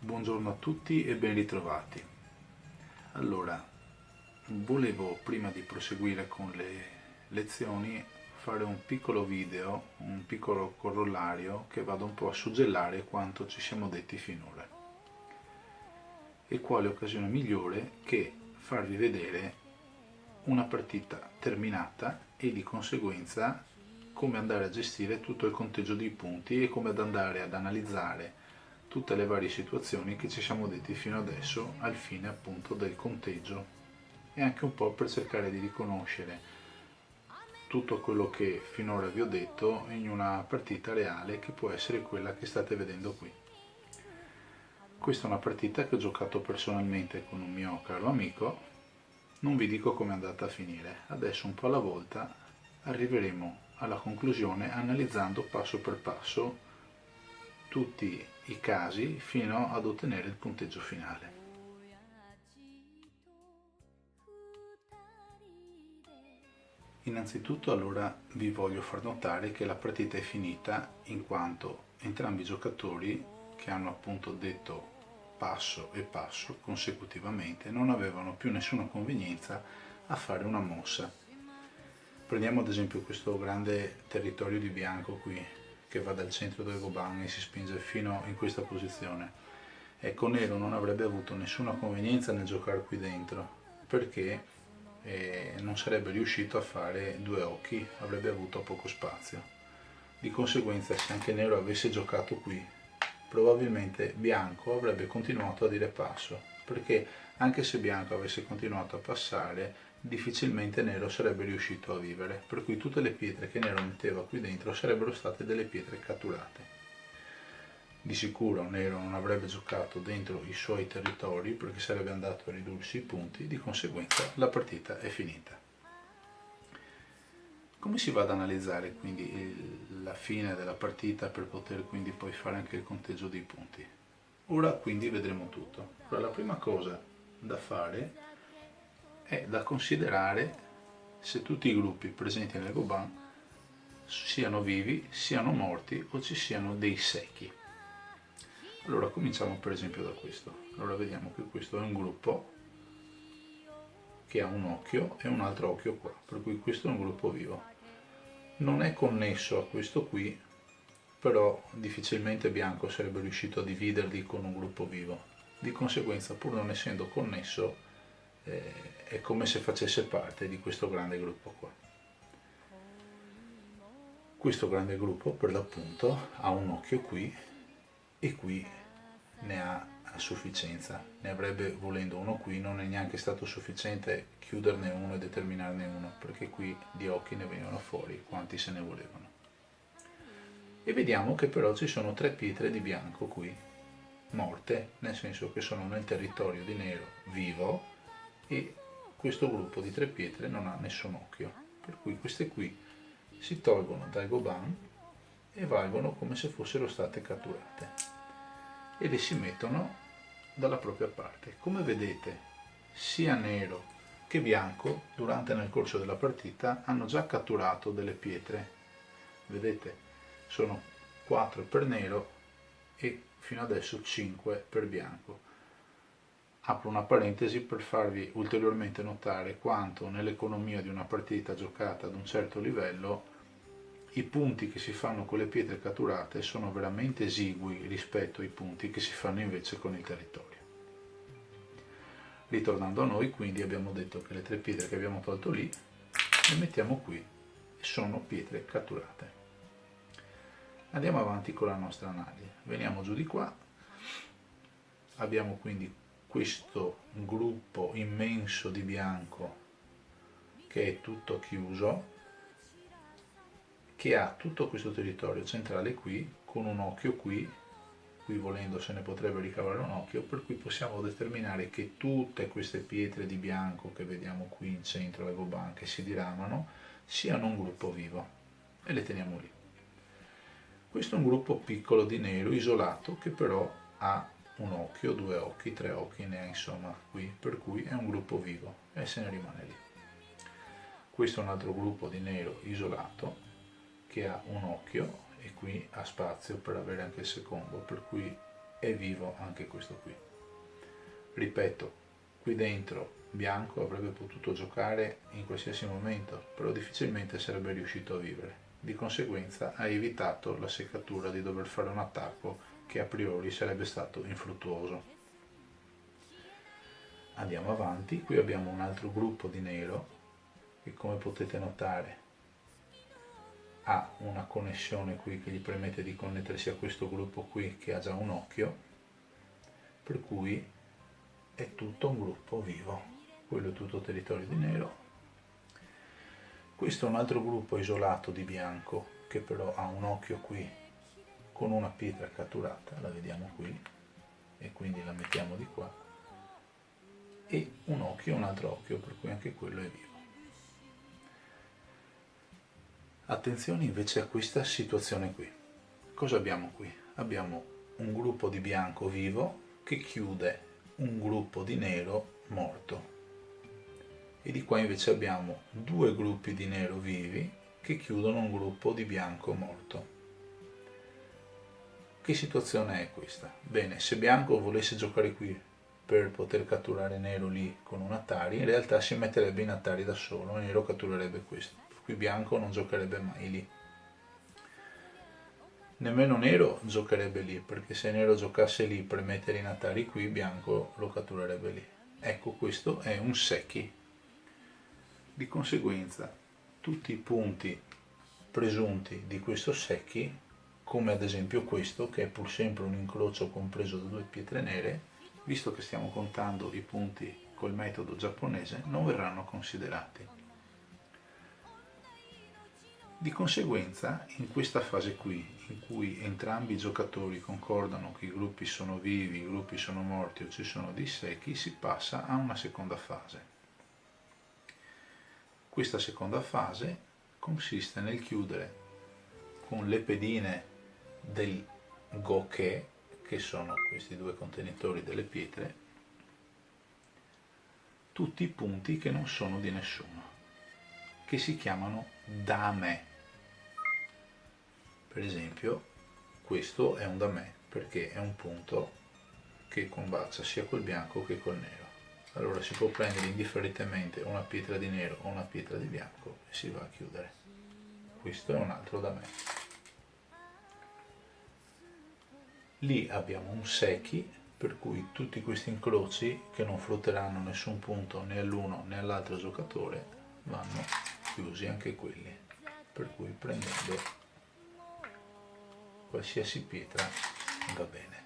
Buongiorno a tutti e ben ritrovati. Allora, volevo prima di proseguire con le lezioni fare un piccolo video, un piccolo corollario che vada un po' a suggellare quanto ci siamo detti finora. E quale occasione migliore che farvi vedere una partita terminata e di conseguenza come andare a gestire tutto il conteggio dei punti e come andare ad analizzare tutte le varie situazioni che ci siamo detti fino adesso al fine appunto del conteggio e anche un po' per cercare di riconoscere tutto quello che finora vi ho detto in una partita reale che può essere quella che state vedendo qui. Questa è una partita che ho giocato personalmente con un mio caro amico, non vi dico come è andata a finire, adesso un po' alla volta arriveremo alla conclusione analizzando passo per passo tutti i casi fino ad ottenere il punteggio finale. Innanzitutto allora vi voglio far notare che la partita è finita in quanto entrambi i giocatori che hanno appunto detto passo e passo consecutivamente non avevano più nessuna convenienza a fare una mossa. Prendiamo ad esempio questo grande territorio di bianco qui che va dal centro del Goban e si spinge fino in questa posizione. Ecco, nero non avrebbe avuto nessuna convenienza nel giocare qui dentro perché non sarebbe riuscito a fare due occhi, avrebbe avuto poco spazio. Di conseguenza, se anche nero avesse giocato qui, probabilmente bianco avrebbe continuato a dire passo, perché anche se bianco avesse continuato a passare, difficilmente nero sarebbe riuscito a vivere, per cui tutte le pietre che nero metteva qui dentro sarebbero state delle pietre catturate. Di sicuro nero non avrebbe giocato dentro i suoi territori perché sarebbe andato a ridursi i punti, di conseguenza la partita è finita. Come si va ad analizzare quindi la fine della partita per poter quindi poi fare anche il conteggio dei punti? Ora quindi vedremo tutto. Allora, la prima cosa da fare è da considerare se tutti i gruppi presenti nel Goban siano vivi, siano morti o ci siano dei secchi. Allora cominciamo per esempio da questo. Allora vediamo che questo è un gruppo che ha un occhio e un altro occhio qua, per cui questo è un gruppo vivo. Non è connesso a questo qui, però difficilmente bianco sarebbe riuscito a dividerli con un gruppo vivo. Di conseguenza, pur non essendo connesso, è come se facesse parte di questo grande gruppo qua. Questo grande gruppo per l'appunto ha un occhio qui e qui ne ha a sufficienza, ne avrebbe volendo uno qui, non è neanche stato sufficiente chiuderne uno e determinarne uno, perché qui di occhi ne venivano fuori quanti se ne volevano. E vediamo che però ci sono tre pietre di bianco qui, morte, nel senso che sono nel territorio di nero vivo e questo gruppo di tre pietre non ha nessun occhio, per cui queste qui si tolgono dal Goban e valgono come se fossero state catturate e le si mettono dalla propria parte. Come vedete, sia nero che bianco nel corso della partita hanno già catturato delle pietre. Vedete, sono 4 per nero e fino adesso 5 per bianco. Apro una parentesi per farvi ulteriormente notare quanto nell'economia di una partita giocata ad un certo livello i punti che si fanno con le pietre catturate sono veramente esigui rispetto ai punti che si fanno invece con il territorio. Ritornando a noi, quindi abbiamo detto che le tre pietre che abbiamo tolto lì le mettiamo qui e sono pietre catturate. Andiamo avanti con la nostra analisi. Veniamo giù di qua, abbiamo quindi questo gruppo immenso di bianco che è tutto chiuso, che ha tutto questo territorio centrale qui, con un occhio qui volendo se ne potrebbe ricavare un occhio, per cui possiamo determinare che tutte queste pietre di bianco che vediamo qui in centro al Goban che si diramano siano un gruppo vivo e le teniamo lì. Questo è un gruppo piccolo di nero, isolato, che però ha un occhio, 2 occhi, 3 occhi, ne ha insomma qui, per cui è un gruppo vivo e se ne rimane lì. Questo è un altro gruppo di nero isolato che ha un occhio e qui ha spazio per avere anche il secondo, per cui è vivo anche questo qui. Ripeto, qui dentro bianco avrebbe potuto giocare in qualsiasi momento, però difficilmente sarebbe riuscito a vivere. Di conseguenza ha evitato la seccatura di dover fare un attacco che a priori sarebbe stato infruttuoso. Andiamo avanti, qui abbiamo un altro gruppo di nero che, come potete notare, ha una connessione qui che gli permette di connettersi a questo gruppo qui che ha già un occhio, per cui è tutto un gruppo vivo. Quello è tutto territorio di nero. Questo è un altro gruppo isolato di bianco che però ha un occhio qui con una pietra catturata, la vediamo qui e quindi la mettiamo di qua, e un occhio e un altro occhio, per cui anche quello è vivo. Attenzione invece a questa situazione qui. Cosa abbiamo qui? Abbiamo un gruppo di bianco vivo che chiude un gruppo di nero morto. E di qua invece abbiamo due gruppi di nero vivi che chiudono un gruppo di bianco morto. Che situazione è questa? Bene, se bianco volesse giocare qui per poter catturare nero lì con un Atari, in realtà si metterebbe in Atari da solo e nero catturerebbe questo. Per cui bianco non giocherebbe mai lì. Nemmeno nero giocherebbe lì, perché se nero giocasse lì per mettere in Atari qui, bianco lo catturerebbe lì. Ecco, questo è un secchi. Di conseguenza, tutti i punti presunti di questo secchi, come ad esempio questo, che è pur sempre un incrocio compreso da due pietre nere, visto che stiamo contando i punti col metodo giapponese, non verranno considerati. Di conseguenza, in questa fase qui, in cui entrambi i giocatori concordano che i gruppi sono vivi, i gruppi sono morti o ci sono dei secchi, si passa a una seconda fase. Questa seconda fase consiste nel chiudere con le pedine del goke, che sono questi due contenitori delle pietre, tutti i punti che non sono di nessuno, che si chiamano dame. Per esempio, questo è un dame perché è un punto che combacia sia col bianco che col nero. Allora si può prendere indifferentemente una pietra di nero o una pietra di bianco e si va a chiudere. Questo è un altro dame. Lì abbiamo un secchi, per cui tutti questi incroci che non frutteranno nessun punto né all'uno né all'altro giocatore vanno chiusi anche quelli, per cui prendendo qualsiasi pietra va bene.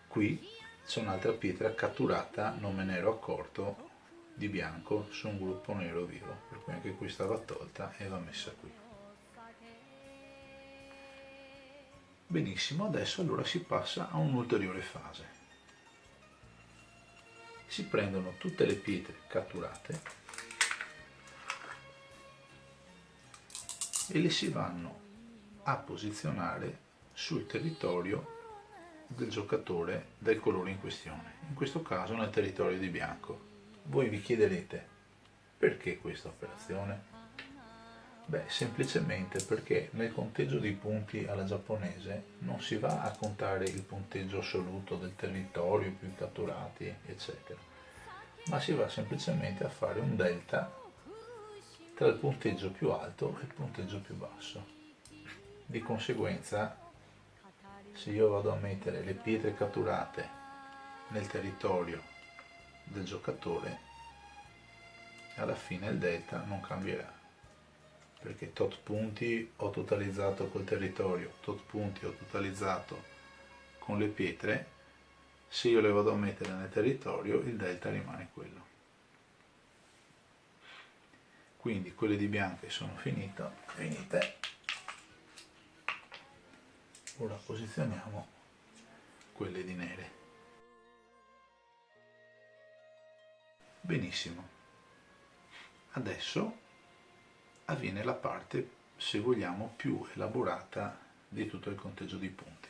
Qui c'è un'altra pietra catturata, non me ne ero accorto, di bianco su un gruppo nero vivo, per cui anche questa va tolta e va messa qui. Benissimo, adesso allora si passa a un'ulteriore fase. Si prendono tutte le pietre catturate e le si vanno a posizionare sul territorio del giocatore del colore in questione, in questo caso nel territorio di bianco. Voi vi chiederete perché questa operazione? Beh, semplicemente perché nel conteggio dei punti alla giapponese non si va a contare il punteggio assoluto del territorio, più catturati, eccetera, ma si va semplicemente a fare un delta tra il punteggio più alto e il punteggio più basso. Di conseguenza, se io vado a mettere le pietre catturate nel territorio del giocatore, alla fine il delta non cambierà, perché tot punti ho totalizzato col territorio, tot punti ho totalizzato con le pietre, se io le vado a mettere nel territorio il delta rimane quello. Quindi quelle di bianche sono finite. Ora posizioniamo quelle di nere. Benissimo. Adesso avviene la parte, se vogliamo, più elaborata di tutto il conteggio di punti.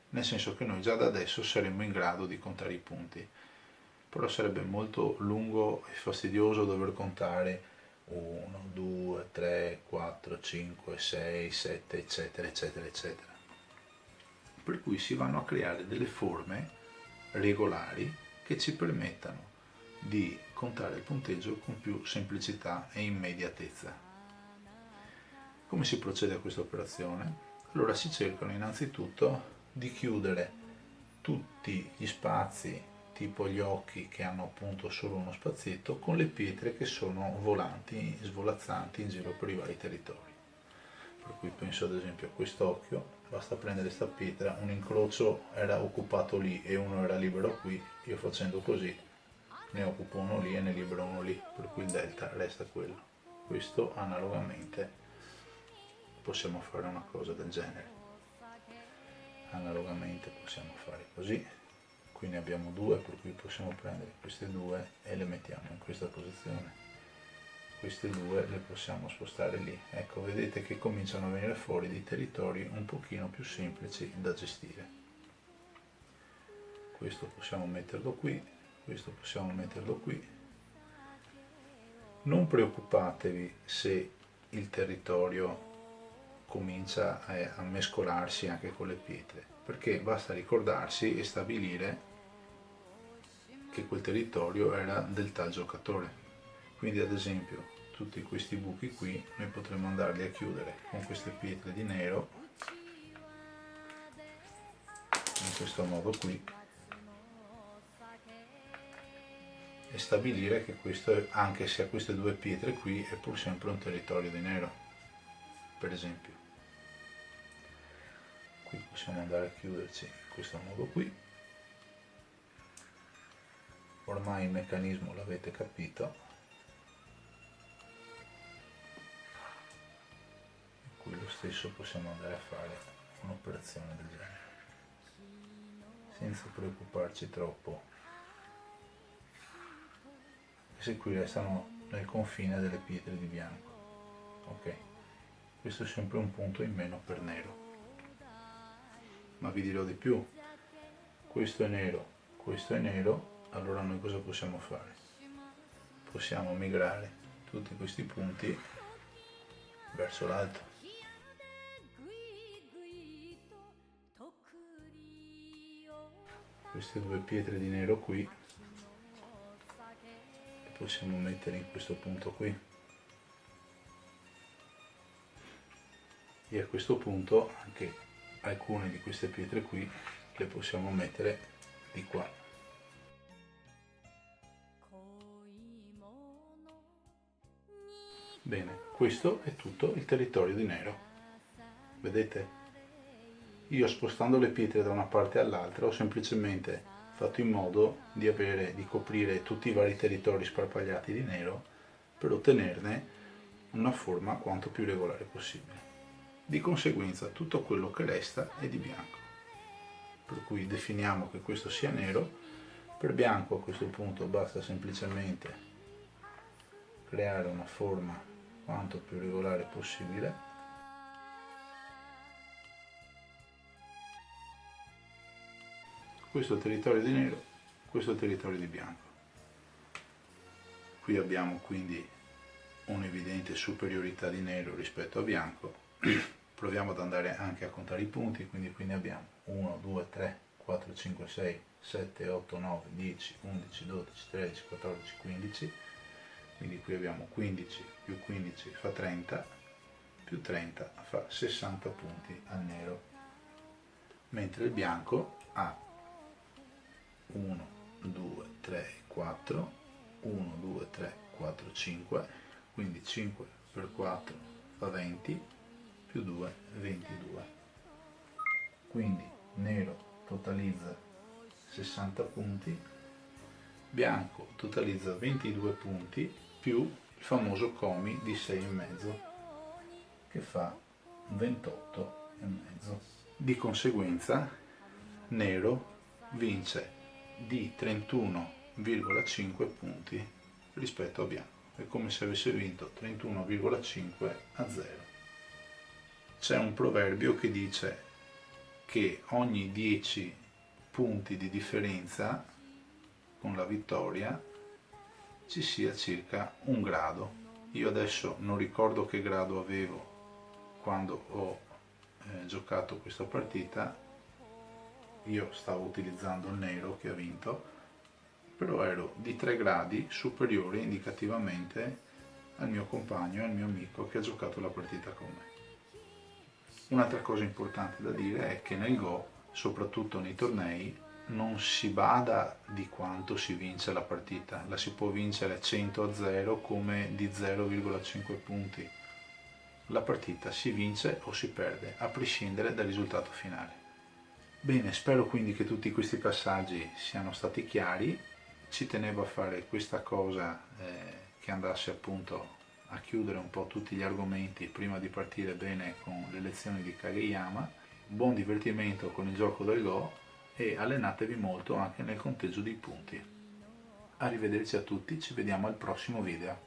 Nel senso che noi già da adesso saremmo in grado di contare i punti, però sarebbe molto lungo e fastidioso dover contare 1, 2, 3, 4, 5, 6, 7, eccetera, eccetera, eccetera. Per cui si vanno a creare delle forme regolari che ci permettano di contare il punteggio con più semplicità e immediatezza. Come si procede a questa operazione? Allora si cercano innanzitutto di chiudere tutti gli spazi, tipo gli occhi che hanno appunto solo uno spazietto, con le pietre che sono volanti, svolazzanti in giro per i vari territori. Per cui penso ad esempio a quest'occhio, basta prendere questa pietra, un incrocio era occupato lì e uno era libero qui, io facendo così ne occupo uno lì e ne libero uno lì, per cui il delta resta quello. Questo analogamente possiamo fare una cosa del genere. Analogamente possiamo fare così, qui ne abbiamo due, per cui possiamo prendere queste due e le mettiamo in questa posizione. Queste due le possiamo spostare lì. Ecco, vedete che cominciano a venire fuori dei territori un pochino più semplici da gestire. Questo possiamo metterlo qui, questo possiamo metterlo qui. Non preoccupatevi se il territorio comincia a mescolarsi anche con le pietre, perché basta ricordarsi e stabilire che quel territorio era del tal giocatore. Quindi ad esempio tutti questi buchi qui noi potremmo andarli a chiudere con queste pietre di nero in questo modo qui e stabilire che questo, anche se ha queste due pietre qui, è pur sempre un territorio di nero, per esempio. Qui possiamo andare a chiuderci in questo modo qui. Ormai il meccanismo l'avete capito. Qui lo stesso possiamo andare a fare un'operazione del genere senza preoccuparci troppo, se qui restano nel confine delle pietre di bianco. Ok, questo è sempre un punto in meno per nero, ma vi dirò di più, questo è nero, allora noi cosa possiamo fare? Possiamo migrare tutti questi punti verso l'alto. Queste due pietre di nero qui le possiamo mettere in questo punto qui e a questo punto anche alcune di queste pietre qui le possiamo mettere di qua. Bene, questo è tutto il territorio di nero. Vedete? Io spostando le pietre da una parte all'altra ho semplicemente fatto in modo di coprire tutti i vari territori sparpagliati di nero per ottenerne una forma quanto più regolare possibile. Di conseguenza tutto quello che resta è di bianco. Per cui definiamo che questo sia nero. Per bianco a questo punto basta semplicemente creare una forma quanto più regolare possibile. Questo è il territorio di nero, questo è il territorio di bianco. Qui abbiamo quindi un'evidente superiorità di nero rispetto a bianco. Proviamo ad andare anche a contare i punti, quindi qui ne abbiamo 1, 2, 3, 4, 5, 6, 7, 8, 9, 10, 11, 12, 13, 14, 15. Quindi qui abbiamo 15 più 15 fa 30, più 30 fa 60 punti al nero, mentre il bianco ha 1, 2, 3, 4, 1, 2, 3, 4, 5, quindi 5 per 4 fa 20, più 2, 22. Quindi nero totalizza 60 punti, bianco totalizza 22 punti, più il famoso comi di 6,5, che fa 28,5. Di conseguenza nero vince di 31,5 punti rispetto a bianco. è come se avesse vinto 31,5-0. C'è un proverbio che dice che ogni 10 punti di differenza con la vittoria ci sia circa un grado. Io adesso non ricordo che grado avevo quando ho giocato questa partita, io stavo utilizzando il nero che ha vinto, però ero di 3 gradi superiore indicativamente al mio compagno e al mio amico che ha giocato la partita con me. Un'altra cosa importante da dire è che nel Go, soprattutto nei tornei, non si bada di quanto si vince la partita, la si può vincere 100-0 come di 0,5 punti. La partita si vince o si perde, a prescindere dal risultato finale. Bene, spero quindi che tutti questi passaggi siano stati chiari. Ci tenevo a fare questa cosa che andasse appunto a chiudere un po' tutti gli argomenti prima di partire bene con le lezioni di Kageyama. Buon divertimento con il gioco del Go e allenatevi molto anche nel conteggio dei punti. Arrivederci a tutti, ci vediamo al prossimo video.